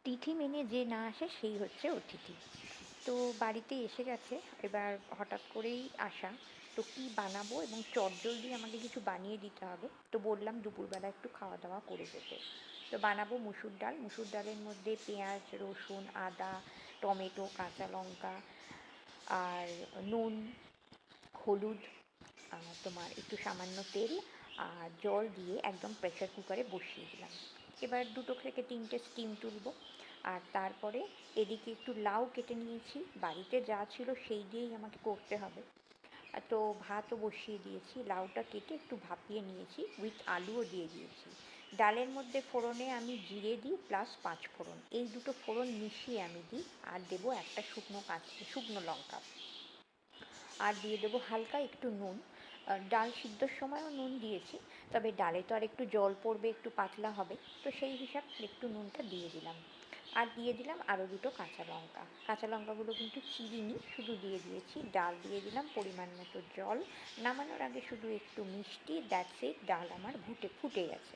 তিথি মেনে যে না আসে সেই হচ্ছে অতিথি। তো বাড়িতে এসে গেছে, এবার হঠাৎ করেই আসা। তো কী বানাবো এবং চটজলদি আমাকে কিছু বানিয়ে দিতে হবে, তো বললাম দুপুরবেলা একটু খাওয়া দাওয়া করে যেতে। তো বানাবো মুসুর ডাল। মুসুর ডালের মধ্যে পেঁয়াজ, রসুন, আদা, টমেটো, কাঁচা লঙ্কা আর নুন, হলুদ, তোমার একটু সামান্য তেল আর জল দিয়ে একদম প্রেসার কুকারে বসিয়ে দিলাম। এবার 2 থেকে 3টে স্টিম তুলব। আর তারপরে এদিকে একটু লাউ কেটে নিয়েছি, বাড়িতে যা ছিল সেই দিয়েই আমাকে করতে হবে। তো ভাতও বসিয়ে দিয়েছি, লাউটা কেটে একটু ভাপিয়ে নিয়েছি, উইথ আলুও দিয়ে দিয়েছি। ডালের মধ্যে ফোড়নে আমি জিরে দিই প্লাস 5 ফোড়ন, এই দুটো ফোড়ন মিশিয়ে আমি দিই। আর দেবো একটা শুকনো লঙ্কা, আর দিয়ে দেবো হালকা একটু নুন। ডাল সিদ্ধর সময়ও নুন দিয়েছি, তবে ডালে তো আর একটু জল পড়বে, একটু পাতলা হবে, তো সেই হিসাব একটু নুনটা দিয়ে দিলাম। আর দিয়ে দিলাম আরও 2টো কাঁচা লঙ্কা। কাঁচা লঙ্কাগুলো কিন্তু চিরিনি, শুধু দিয়ে দিয়েছি। ডাল দিয়ে দিলাম, পরিমাণ মতো জল। নামানোর আগে শুধু একটু মিষ্টি, দ্যাটস ইট, ডাল আমার ফুটে গেছে।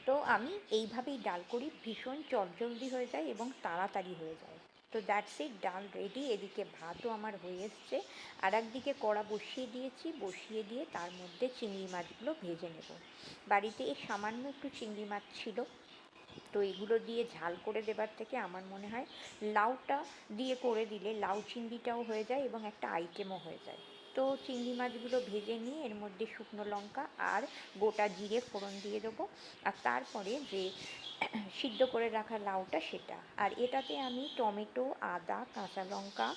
তো আমি এইভাবেই ডাল করি, ভীষণ চটজলদি হয়ে যায় এবং তাড়াতাড়ি হয়ে যায়। তো দ্যাটস ইট, ডাল রেডি। এদিকে ভাতও আমার হয়ে এসছে। আর একদিকে কড়া বসিয়ে দিয়েছি, বসিয়ে দিয়ে তার মধ্যে চিংড়ি মাছগুলো ভেজে নেব। বাড়িতে এই সামান্য একটু চিংড়ি মাছ ছিল, তো এগুলো দিয়ে ঝাল করে দেবার থেকে আমার মনে হয় লাউটা দিয়ে করে দিলে লাউ চিংড়িটাও হয়ে যায় এবং একটা আইটেমও হয়ে যায়। তো চিংড়ি মাছগুলো ভেজে নিয়ে এর মধ্যে শুকনো লঙ্কা আর গোটা জিরে ফোড়ন দিয়ে দেবো। আর তারপরে যে সিদ্ধ করে রাখা লাউটা সেটা, আর এটাতে আমি টমেটো, আদা, কাঁচা লঙ্কা,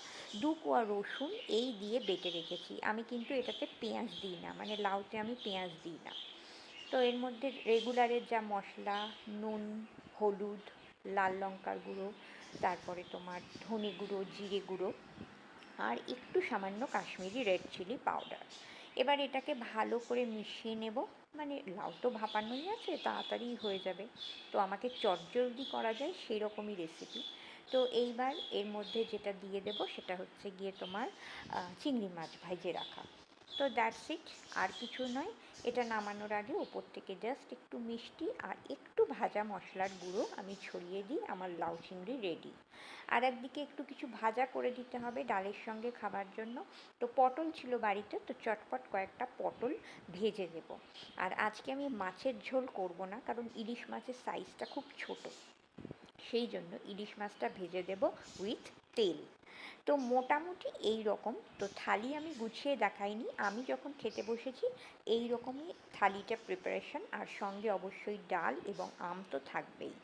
2 কোয়া রসুন এই দিয়ে বেটে রেখেছি। আমি কিন্তু এটাতে পেঁয়াজ দিই না, মানে লাউতে আমি পেঁয়াজ দিই না। তো এর মধ্যে রেগুলারের যা মশলা, নুন, হলুদ, লাল লঙ্কার গুঁড়ো, তারপরে তোমার ধনে গুঁড়ো, জিরে গুঁড়ো আর একটু সামান্য কাশ্মীরি রেড চিলি পাউডার। এবার এটাকে ভালো করে মিশিয়ে নেব। মানে লাউ তো ভাপানোই আছে, তাড়াতাড়ি হয়ে যাবে, তো আমাকে চটজলদি করা যায় সেই রকমই রেসিপি। তো এইবার এর মধ্যে যেটা দিয়ে দেবো সেটা হচ্ছে গিয়ে তোমার চিংড়ি মাছ ভেজে রাখা। তো দ্যাটস ইট, আর কিছু নয়। এটা নামানোর আগে ওপর থেকে জাস্ট একটু মিষ্টি আর একটু ভাজা মশলার গুঁড়ো আমি ছড়িয়ে দিই, আমার লাউ চিংড়ি রেডি। আর একদিকে একটু কিছু ভাজা করে দিতে হবে ডালের সঙ্গে খাবার জন্য। তো পটল ছিল বাড়িতে, তো চটপট কয়েকটা পটল ভেজে দেব। আর আজকে আমি মাছের ঝোল করব না, কারণ ইলিশ মাছের সাইজটা খুব ছোট, সেই জন্য ইলিশ মাছটা ভেজে দেব উইথ তেল। তো মোটামুটি এই রকম। তো থালি আমি গুছিয়ে দেখাইনি, আমি যখন খেতে বসেছি এই রকমই থালিটা প্রিপারেশন, আর সঙ্গে অবশ্যই ডাল এবং আম তো থাকবেই।